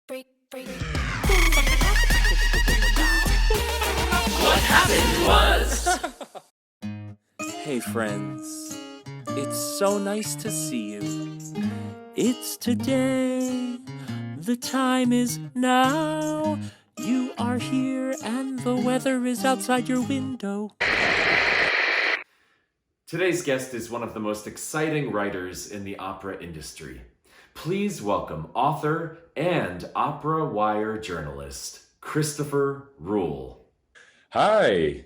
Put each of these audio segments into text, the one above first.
What happened was. Hey friends, it's so nice to see you. It's today, the time is now. You are here and the weather is outside your window. Today's guest is one of the most exciting writers in the opera industry. Please welcome author and Opera Wire journalist, Christopher Ruel. Hi.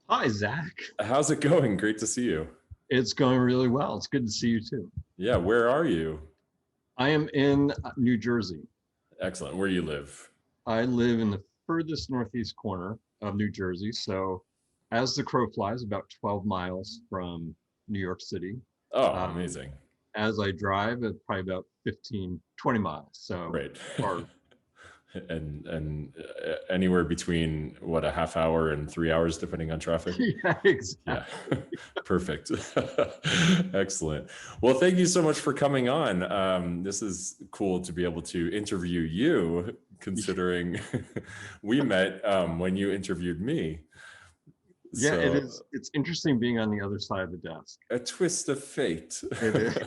Hi, Zach. How's it going? Great to see you. It's going really well. It's good to see you too. Yeah, where are you? I am in New Jersey. Excellent. Where do you live? I live in the furthest northeast corner of New Jersey. So as the crow flies, about 12 miles from New York City. Oh, amazing. As I drive, it's probably about 15, 20 miles. So Right. far. and anywhere between what, a half hour and 3 hours depending on traffic. Yeah, exactly. Yeah. Perfect. Excellent. Well, thank you so much for coming on. This is cool to be able to interview you, considering we met when you interviewed me. Yeah, So, it is. It's interesting being on the other side of the desk. a twist of fate. It is.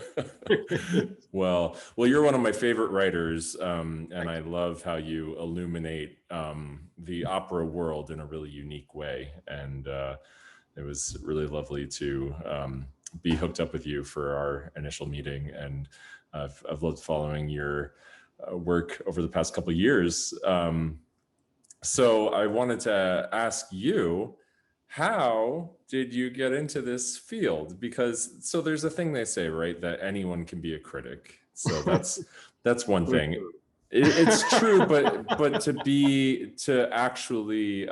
Well, you're one of my favorite writers, and I love how you illuminate the opera world in a really unique way. And it was really lovely to be hooked up with you for our initial meeting. And I've loved following your work over the past couple of years. So I wanted to ask you, how did you get into this field? Because there's a thing they say, right, that anyone can be a critic. So that's one thing. It's true, but to actually,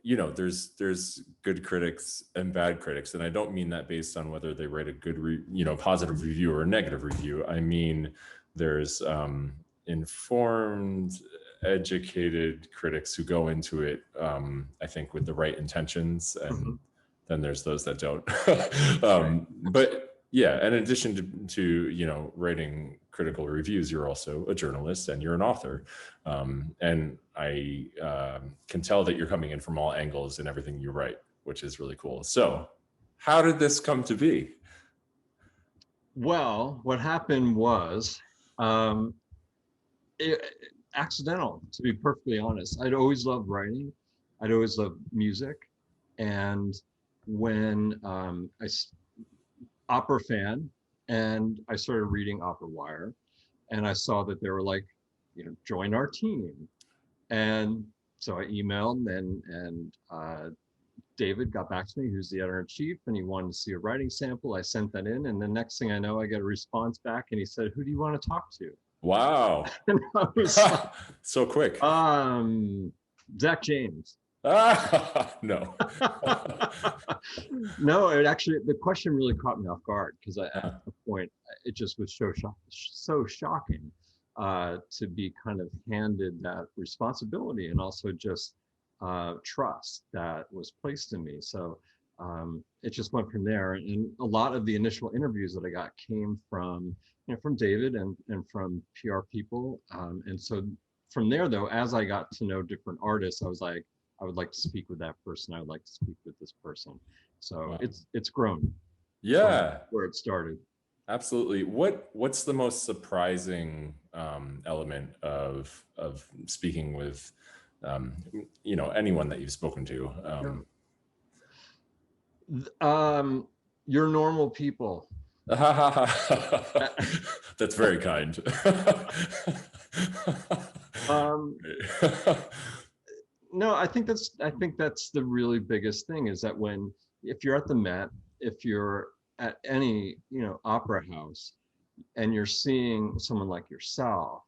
there's good critics and bad critics, and I don't mean that based on whether they write a good, positive review or a negative review. I mean, there's informed, educated critics who go into it, I think, with the right intentions, and then there's those that don't. But yeah, in addition to writing critical reviews, you're also a journalist and you're an author, and I can tell that you're coming in from all angles in everything you write, which is really cool. So, how did this come to be? Well, what happened was accidental, to be perfectly honest. I'd always loved writing. I'd always loved music. And when opera fan, and I started reading Opera Wire, and I saw that they were like, join our team. And so I emailed, and David got back to me, who's the editor-in-chief, and he wanted to see a writing sample. I sent that in, and the next thing I know, I get a response back, and he said, "Who do you want to talk to?" Wow. And I was like, so quick. Zach James. No. No, the question really caught me off guard, because at the point, it just was so shocking to be kind of handed that responsibility, and also just trust that was placed in me. So it just went from there. And a lot of the initial interviews that I got came from David and from PR people. And so from there, though, as I got to know different artists, I was like, I would like to speak with that person. I would like to speak with this person. So wow. It's grown. Yeah. Where it started. Absolutely. What's the most surprising element of speaking with anyone that you've spoken to? You're normal people. That's very kind. No, I think that's the really biggest thing, is that if you're at the Met, if you're at any opera house, and you're seeing someone like yourself,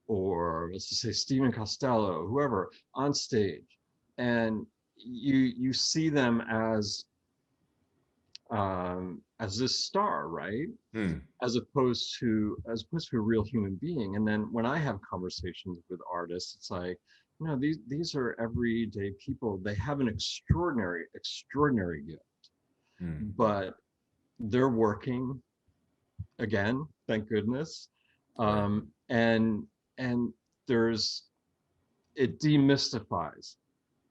or let's just say Stephen Costello, whoever, on stage, and you see them as this star, right? As opposed to a real human being. And then when I have conversations with artists, it's like, these are everyday people. They have an extraordinary gift, but they're working, again, thank goodness, And there's, it demystifies.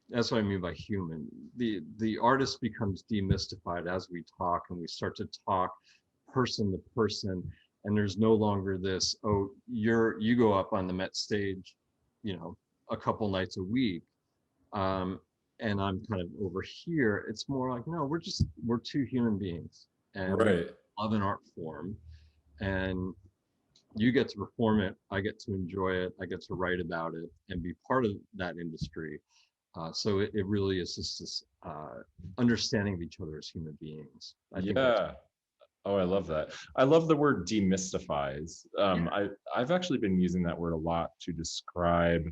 That's what I mean by human. The artist becomes demystified as we talk, and we start to talk person to person, and there's no longer this, oh, you go up on the Met stage, a couple nights a week, and I'm kind of over here. It's more like, no, we're two human beings, and we Right. love an art form, and you get to perform it, I get to enjoy it, I get to write about it and be part of that industry. So it really is just this understanding of each other as human beings. I think that's, Yeah. Oh, I love that. I love the word demystifies. I've actually been using that word a lot to describe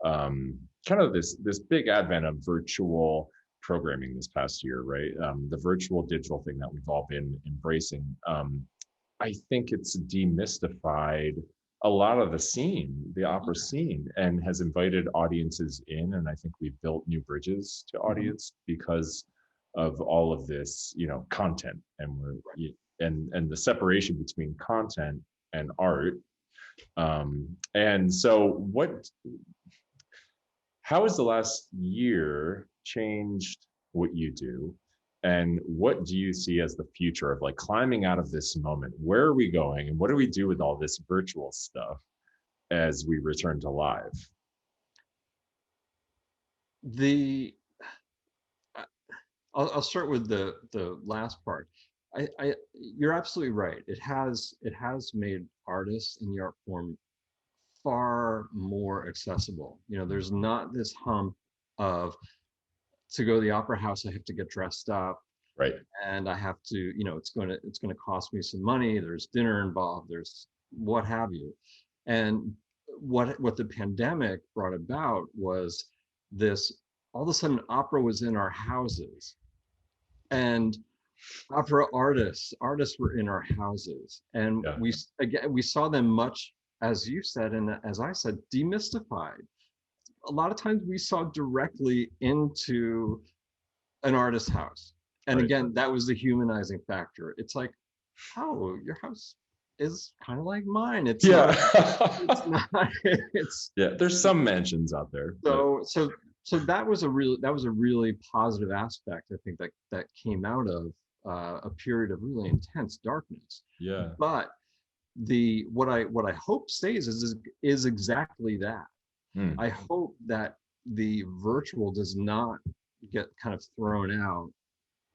kind of this big advent of virtual programming this past year, right? The virtual digital thing that we've all been embracing. I think it's demystified a lot of the opera scene, and has invited audiences in. And I think we've built new bridges to audience because of all of this, content, and and the separation between content and art. And so how has the last year changed what you do? And what do you see as the future of like climbing out of this moment? Where are we going? And what do we do with all this virtual stuff as we return to live? the I'll start with the last part. You're absolutely right. It has made artists in the art form far more accessible. There's not this hump of, to go to the opera house, I have to get dressed up, Right. and I have to, it's going to cost me some money. There's dinner involved. There's what have you. And what the pandemic brought about was this, all of a sudden opera was in our houses, and opera artists were in our houses, and Yeah. we saw them, much as you said and as I said, demystified. A lot of times we saw directly into an artist's house, and Right. again, that was the humanizing factor. It's like, oh, your house is kind of like mine. It's Yeah. it's not it's Yeah. There's some mansions out there. so that was a really positive aspect, I think, that came out of a period of really intense darkness. Yeah. But what I hope stays is exactly that. I hope that the virtual does not get kind of thrown out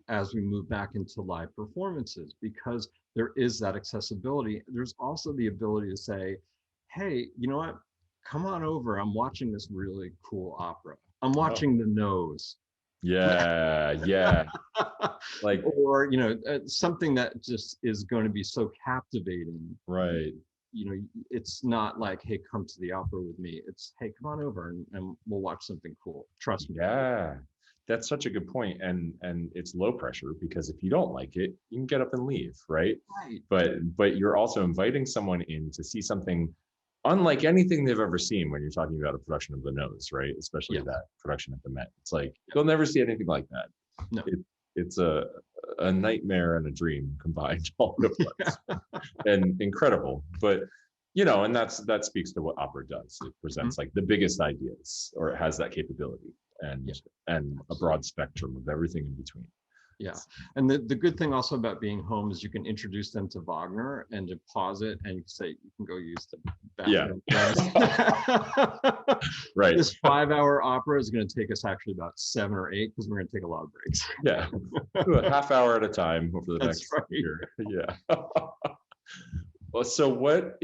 as we move back into live performances, because there is that accessibility. There's also the ability to say, hey, you know what? Come on over. I'm watching this really cool opera. I'm watching The Nose. Yeah. Yeah. Like, Or, something that just is going to be so captivating. right. It's not like, hey, come to the opera with me. It's, hey, come on over and we'll watch something cool. Trust me. Yeah. That's such a good point. And it's low pressure, because if you don't like it, you can get up and leave, right? Right. But you're also inviting someone in to see something unlike anything they've ever seen when you're talking about a production of The Nose, right? Especially that production at the Met. It's like, you'll never see anything like that. No. It's a nightmare and a dream combined all at once. And incredible. But and that speaks to what opera does. It presents like the biggest ideas, or it has that capability, and a broad spectrum of everything in between. Yeah. And the good thing also about being home is you can introduce them to Wagner and to pause it, and you can say, you can go use the bathroom. Yeah. Right. This 5-hour opera is going to take us actually about 7 or 8, because we're going to take a lot of breaks. Yeah. A half hour at a time over the next year. Yeah. Well, so what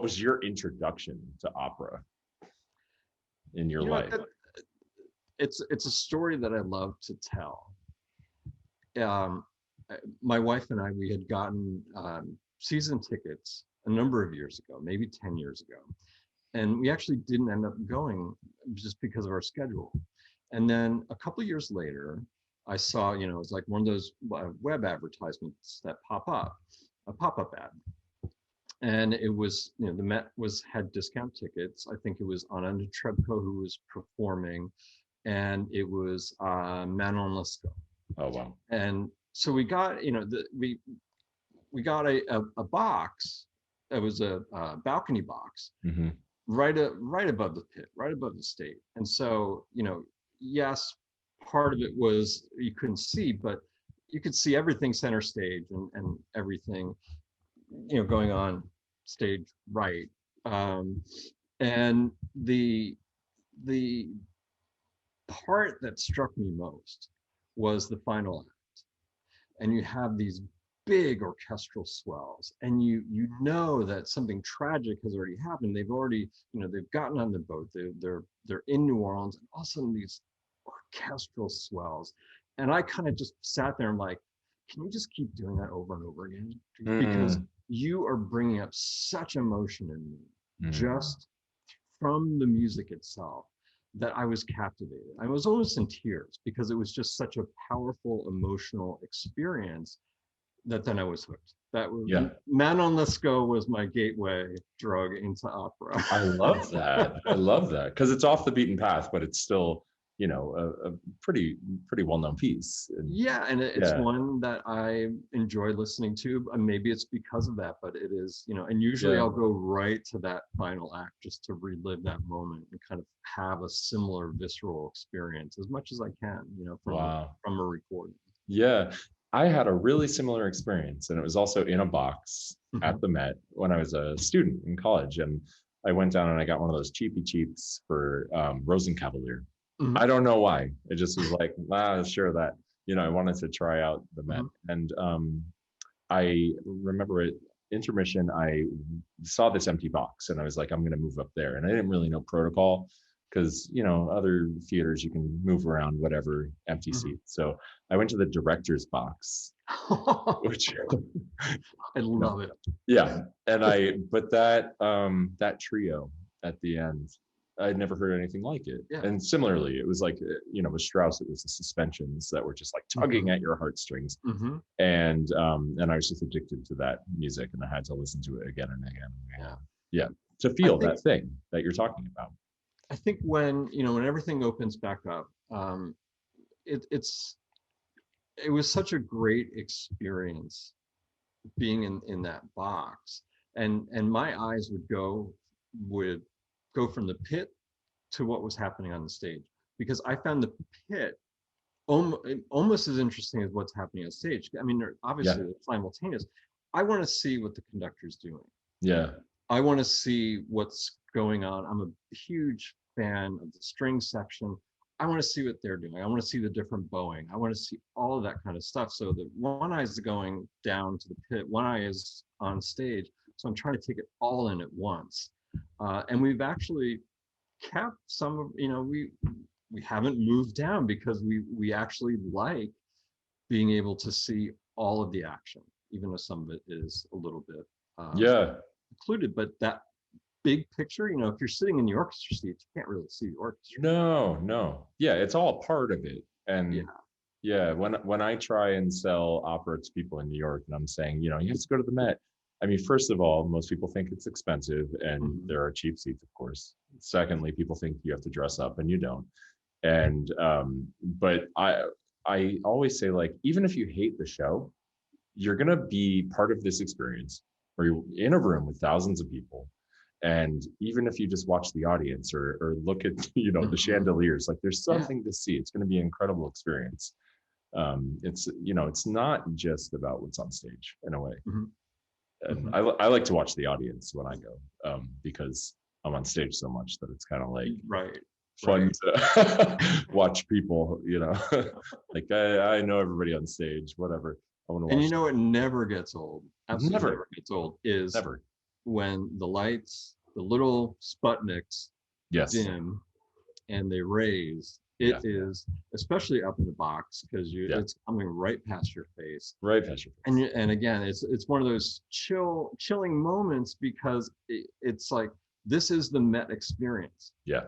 was your introduction to opera in your life? It's a story that I love to tell. My wife and I, we had gotten season tickets a number of years ago, maybe 10 years ago. And we actually didn't end up going just because of our schedule. And then a couple of years later, I saw, it was like one of those web advertisements that pop up, a pop-up ad. And it was, the Met had discount tickets. I think it was Ananda Trebko who was performing, and it was Manon Lescaut. Oh, wow. And so we got, we got a box. It was a balcony box Hmm. right above the pit, right above the stage. And so, yes, part of it was you couldn't see, but you could see everything center stage and everything, going on stage right. Um, and the part that struck me most was the final act. And you have these big orchestral swells, and you know that something tragic has already happened. They've already, they've gotten on the boat, they're in New Orleans, and all of a sudden these orchestral swells. And I kind of just sat there and like, can you just keep doing that over and over again? Because you are bringing up such emotion in me, just from the music itself, that I was captivated. I was almost in tears because it was just such a powerful emotional experience that then I was hooked. That was, Yeah. Man on Let's Go was my gateway drug into opera. I love that. I love that because it's off the beaten path, but it's still, a pretty well-known piece. Yeah, and it's one that I enjoy listening to. Maybe it's because of that, but it is, and usually I'll go right to that final act just to relive that moment and kind of have a similar visceral experience as much as I can, from a recording. Yeah. I had a really similar experience, and it was also in a box at the Met when I was a student in college. And I went down and I got one of those cheapy cheats for Rosenkavalier. I don't know why. It just was like, sure, that, I wanted to try out the Met. And I remember at intermission, I saw this empty box and I was like, I'm going to move up there. And I didn't really know protocol because, other theaters, you can move around, whatever, empty seat. So I went to the director's box, which I love it. Yeah. And but that trio at the end, I'd never heard anything like it. Yeah. And similarly, it was like, with Strauss, it was the suspensions that were just like tugging at your heartstrings. And I was just addicted to that music, and I had to listen to it again and again and again. Yeah. To feel that thing that you're talking about. I think when everything opens back up, it was such a great experience being in that box, and my eyes would go from the pit to what was happening on the stage, because I found the pit almost as interesting as what's happening on stage. I mean, obviously it's simultaneous. I want to see what the conductor's doing. Yeah. I want to see what's going on. I'm a huge fan of the string section. I want to see what they're doing. I want to see the different bowing. I want to see all of that kind of stuff. So that one eye is going down to the pit, one eye is on stage. So I'm trying to take it all in at once. And we've actually kept some of, we haven't moved down because we actually like being able to see all of the action, even though some of it is a little bit included. But that big picture, if you're sitting in the orchestra seat, you can't really see the orchestra. No. Yeah, it's all part of it. And when I try and sell opera to people in New York, and I'm saying, you have to go to the Met. I mean, first of all, most people think it's expensive, and there are cheap seats, of course. Secondly, people think you have to dress up, and you don't. And but I always say, like, even if you hate the show, you're gonna be part of this experience where you're in a room with thousands of people. And even if you just watch the audience or look at, the chandeliers, like, there's something to see. It's going to be an incredible experience. It's not just about what's on stage in a way. And I like to watch the audience when I go, because I'm on stage so much that it's kind of like fun to watch people, like I know everybody on stage, whatever. I want to watch. And it never gets old. Absolutely never gets old. Is never. When the lights, the little Sputniks dim and they raise, it is, especially up in the box, because it's coming right past your face. Right past your face. And again, it's one of those chilling moments, because it's like, this is the Met experience. Yeah.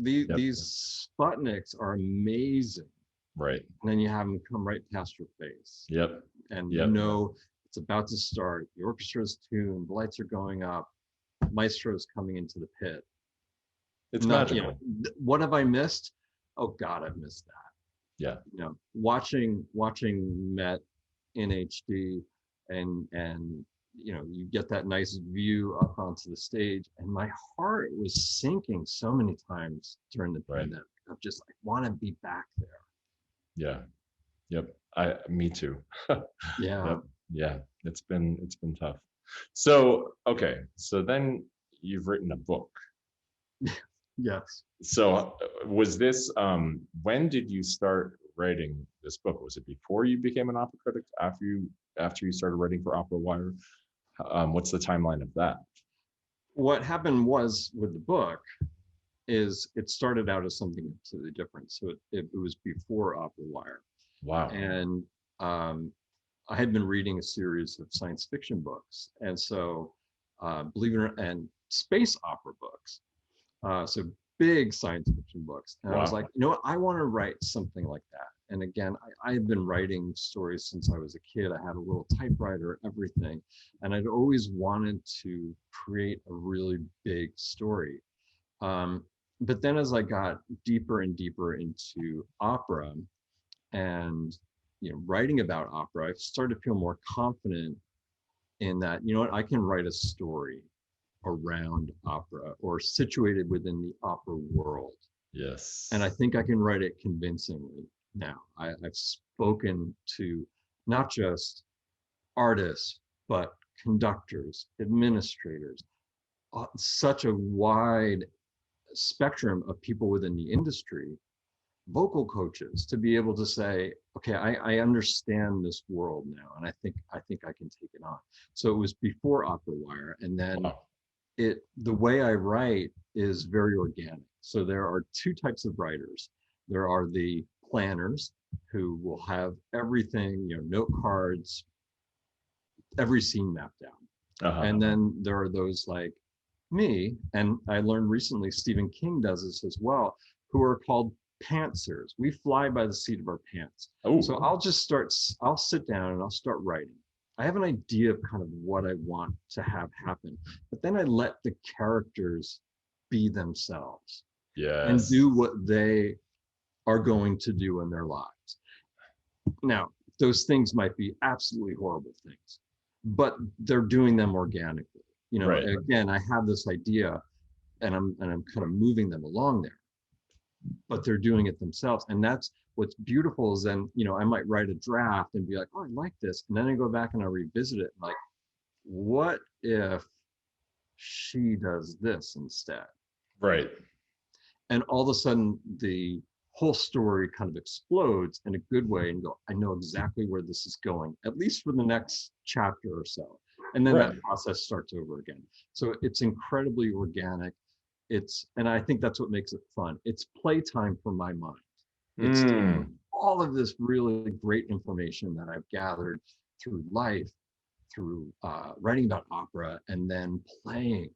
These Sputniks are amazing. Right. And then you have them come right past your face. Yep. And it's about to start. The orchestra is tuned. The lights are going up. Maestro's coming into the pit. It's magical. What have I missed? Oh God, I've missed that. Yeah. Watching Met in HD and you get that nice view up onto the stage, and my heart was sinking so many times during the Right. pandemic. I'm just like, want to be back there. Yeah. Yep. Me too. Yeah. Yep. Yeah. It's been tough. So, okay. So then you've written a book. Yes. So was this, when did you start writing this book? Was it before you became an opera critic? After you started writing for Opera Wire? What's the timeline of that? What happened was with the book is it started out as something completely different. So it was before Opera Wire. Wow. And I had been reading a series of science fiction books. And so believe it or not, and space opera books. So big science fiction books. And I was Wow. like, you know what, I want to write something like that. And again, I had been writing stories since I was a kid. I had a little typewriter, everything. And I'd always wanted to create a really big story. But then as I got deeper and deeper into opera and writing about opera, I started to feel more confident in that, you know what, I can write a story around opera or situated within the opera world. Yes. And I think I can write it convincingly now. I've spoken to not just artists, but conductors, administrators, such a wide spectrum of people within the industry, vocal coaches, to be able to say, okay, I understand this world now, and I think I can take it on. So it was before Opera Wire, and then Wow. the way I write is very organic. So there are two types of writers. There are the planners who will have everything, note cards, every scene mapped out. Uh-huh. And then there are those like me, and I learned recently Stephen King does this as well, who are called pantsers. We fly by the seat of our pants. Oh. So I'll sit down and I'll start writing. I have an idea of kind of what I want to have happen, but then I let the characters be themselves and Yes. do what they are going to do in their lives. Now, those things might be absolutely horrible things, but they're doing them organically. Right. Again, I have this idea and I'm kind of moving them along there, but they're doing it themselves. And that's what's beautiful is then, I might write a draft and be like, oh, I like this. And then I go back and I revisit it. And like, what if she does this instead? Right. And all of a sudden the whole story kind of explodes in a good way and go, I know exactly where this is going, at least for the next chapter or so. And then Right. that process starts over again. So it's incredibly organic. And I think that's what makes it fun. It's playtime for my mind. It's taking all of this really great information that I've gathered through life, through writing about opera, and then playing.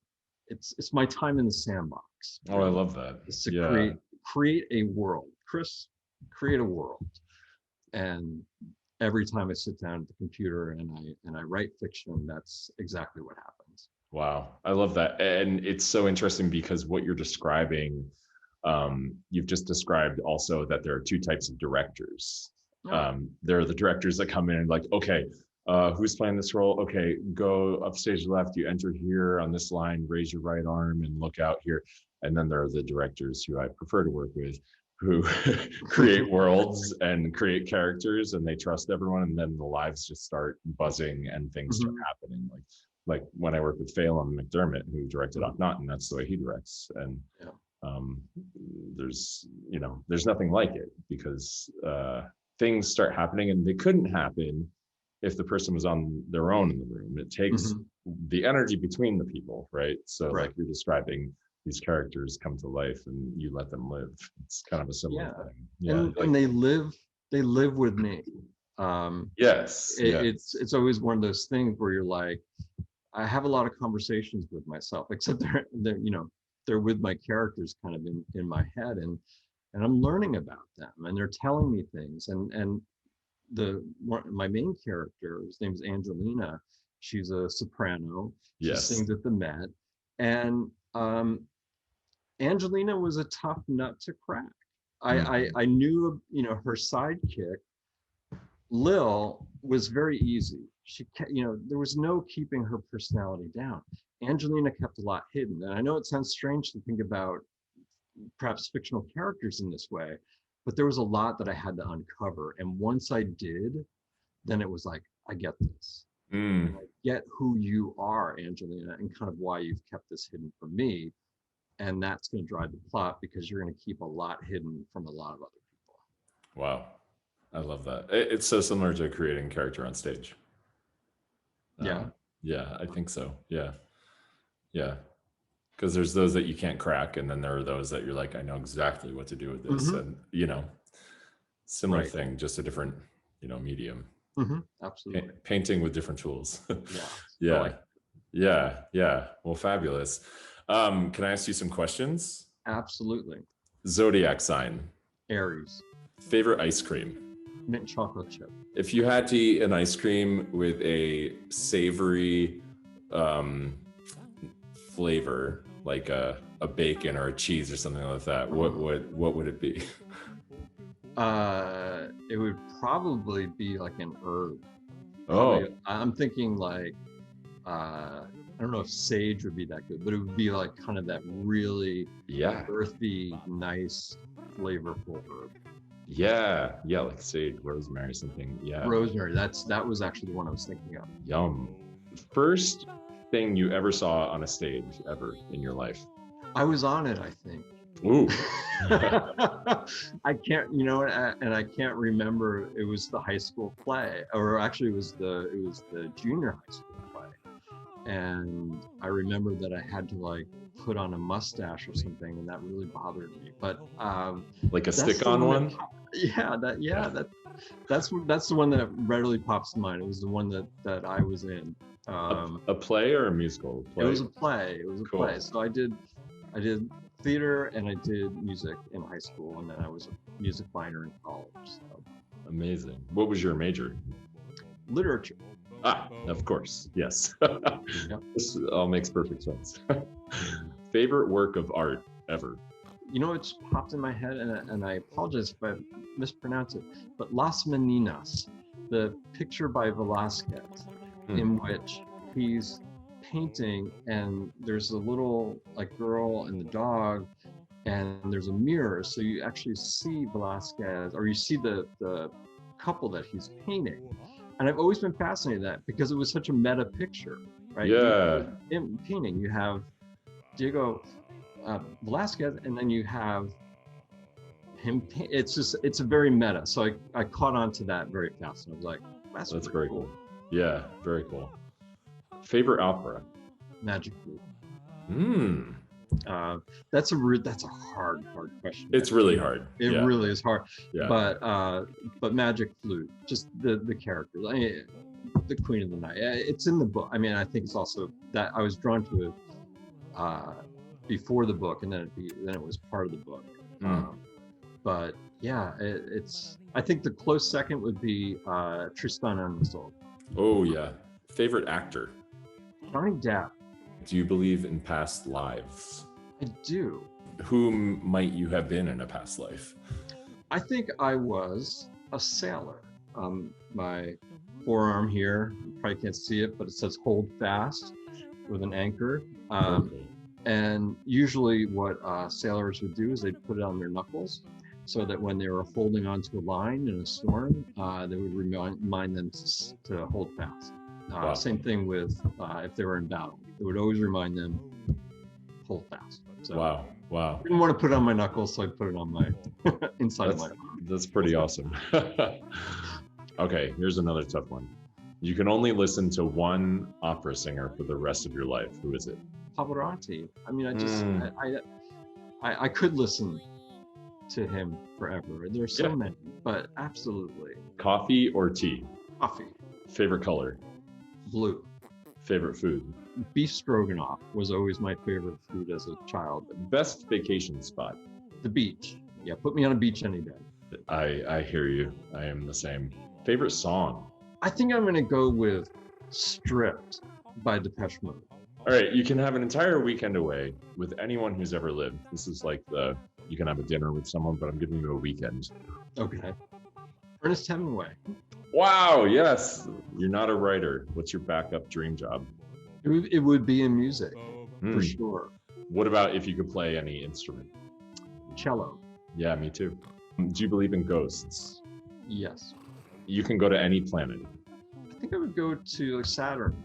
It's my time in the sandbox. Oh, I love that. It's to Yeah. create a world. Chris, create a world. And every time I sit down at the computer and I write fiction, that's exactly what happens. Wow. I love that. And it's so interesting because what you're describing, you've just described also that there are two types of directors. There are the directors that come in and like, okay, who's playing this role? Okay, go upstage left, you enter here on this line, raise your right arm and look out here. And then there are the directors who I prefer to work with, who create worlds and create characters, and they trust everyone, and then the lives just start buzzing and things start happening. Like when I work with Phelan McDermott, who directed Akhenaten, that's the way he directs. And there's nothing like it, because things start happening, and they couldn't happen if the person was on their own in the room. It takes the energy between the people, right? So like you're describing, these characters come to life and you let them live. It's kind of a similar thing. Yeah. And they live with me. Yes. It's always one of those things where you're like, I have a lot of conversations with myself, except they're with my characters kind of in my head, and I'm learning about them, and they're telling me things. And my main character, his name is Angelina. She's a soprano. She sings at the Met, and Angelina was a tough nut to crack. I knew, her sidekick, Lil, was very easy. there was no keeping her personality down. Angelina kept a lot hidden. And I know it sounds strange to think about perhaps fictional characters in this way, but there was a lot that I had to uncover. And once I did, then it was like, I get this. Mm. I get who you are, Angelina, and kind of why you've kept this hidden from me. And that's going to drive the plot because you're going to keep a lot hidden from a lot of other people. Wow. I love that. It's so similar to creating character on stage. Yeah. Yeah, I think so. Yeah. Yeah. Because there's those that you can't crack. And then there are those that you're like, I know exactly what to do with this. Mm-hmm. And, similar Right. thing, just a different, medium. Mm-hmm. Absolutely. Painting with different tools. Yeah. Yeah. Well, fabulous. Can I ask you some questions? Absolutely. Zodiac sign. Aries. Favorite ice cream. Mint chocolate chip. If you had to eat an ice cream with a savory flavor, like a bacon or a cheese or something like that, what would it be? It would probably be like an herb. Oh, I'm thinking like I don't know if sage would be that good, but it would be like kind of that really yeah, earthy, nice, flavorful herb. yeah, like sage, rosemary, something. Yeah, Rosemary. That was actually the one I was thinking of. yum. First thing you ever saw on a stage ever in your life? I was on it, I think. Ooh. I can't, and I can't remember. It was the high school play, or actually, it was the junior high school play, and I remember that I had to like put on a mustache or something, and that really bothered me. But Like a stick-on one? That's the one that readily pops to mind. It was the one that I was in. A play or a musical? It was a play. It was a Cool. play. So I did theater and I did music in high school, and then I was a music minor in college. So. Amazing. What was your major? Literature. Ah, of course. Yes. This all makes perfect sense. Favorite work of art ever? It's popped in my head, and I apologize if I mispronounce it, but Las Meninas, the picture by Velázquez, in which he's painting and there's a little like girl and the dog, and there's a mirror, so you actually see Velázquez, or you see the couple that he's painting. And I've always been fascinated with that because it was such a meta picture, right? Yeah. In painting, you have Diego Velázquez, and then you have him. It's a very meta. So I caught on to that very fast, and I was like, that's very cool. Yeah, very cool. Favorite opera? Magic Flute. That's a hard question. It's really hard. It really is hard. Yeah. But Magic Flute, just the characters. I mean, the Queen of the Night. It's in the book. I mean, I think it's also that I was drawn to it before the book, and then it was part of the book. But yeah, I think the close second would be Tristan and Isolde. Oh yeah. Favorite actor? Johnny Depp. Do you believe in past lives? I do. Whom might you have been in a past life? I think I was a sailor. My forearm here, you probably can't see it, but it says hold fast with an anchor. And usually what sailors would do is they'd put it on their knuckles so that when they were holding onto a line in a storm, they would remind them to hold fast. Wow. Same thing with if they were in battle. It would always remind them, hold fast. So Wow. I didn't want to put it on my knuckles, so I put it on my inside of my arm. That's pretty awesome. Okay, here's another tough one. You can only listen to one opera singer for the rest of your life. Who is it? Pavarotti. I mean, I could listen to him forever. There's so many, but absolutely. Coffee or tea? Coffee. Favorite color? Blue. Favorite food? Beef stroganoff was always my favorite food as a child. Best vacation spot? The beach. Yeah, put me on a beach any day. I hear you. I am the same. Favorite song? I think I'm going to go with Stripped by Depeche Mode. All right, you can have an entire weekend away with anyone who's ever lived. This is like you can have a dinner with someone, but I'm giving you a weekend. Okay. Ernest Hemingway. Wow, yes. You're not a writer. What's your backup dream job? It would be in music, for Hmm. sure. What about if you could play any instrument? Cello, Yeah, me too. Do you believe in ghosts? yes. You can go to any planet. I think I would go to Saturn.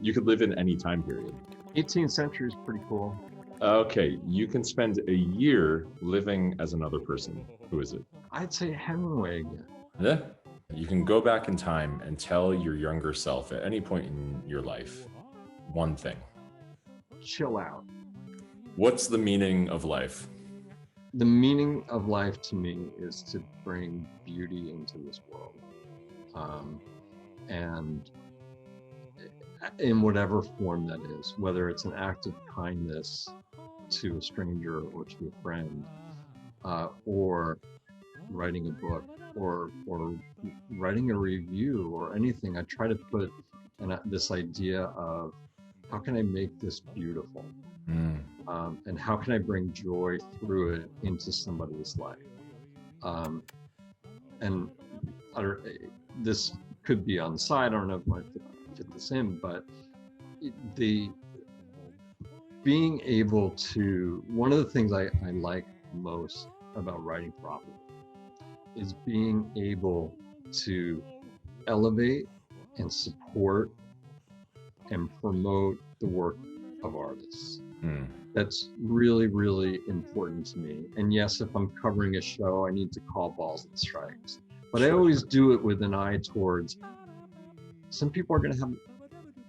You could live in any time period. 18th century is pretty cool. Okay, you can spend a year living as another person. Who is it? I'd say Hemingway again. Yeah. You can go back in time and tell your younger self at any point in your life one thing. Chill out. What's the meaning of life? The meaning of life to me is to bring beauty into this world. And in whatever form that is, whether it's an act of kindness to a stranger or to a friend, or writing a book, or writing a review or anything, I try to put this idea of how can I make this beautiful? And how can I bring joy through it into somebody's life? And this could be on the side, I don't know if I might fit this in, but being able to, one of the things I like most about writing properly is being able to elevate and support and promote the work of artists. That's really, really important to me. And yes, if I'm covering a show, I need to call balls and strikes. But I always do it with an eye towards, some people are going to have,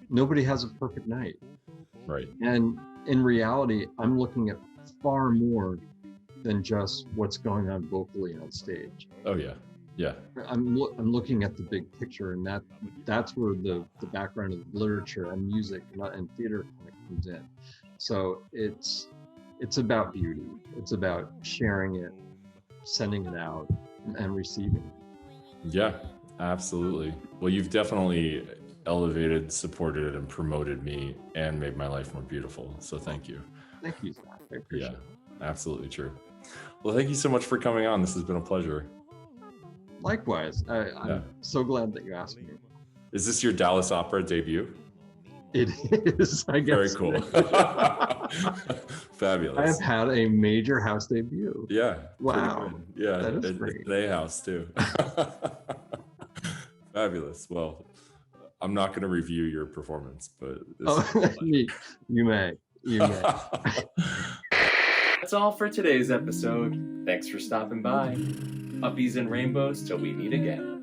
nobody has a perfect night. Right. And in reality, I'm looking at far more than just what's going on vocally on stage. Oh, yeah. Yeah. I'm looking at the big picture, and that's where the background of literature and music and theater kind of comes in. So it's about beauty. It's about sharing it, sending it out, and receiving it. Yeah, absolutely. Well, you've definitely elevated, supported, and promoted me and made my life more beautiful. So thank you. Thank you, Zach. I appreciate it. Absolutely true. Well, thank you so much for coming on. This has been a pleasure. Likewise. I'm so glad that you asked me. Is this your Dallas Opera debut? It is, I guess. Very cool. Fabulous. I have had a major house debut. Yeah. Wow. Yeah. That is great. It's a house too. Fabulous. Well, I'm not going to review your performance, but you may. That's all for today's episode. Thanks for stopping by. Uppies and rainbows till we meet again.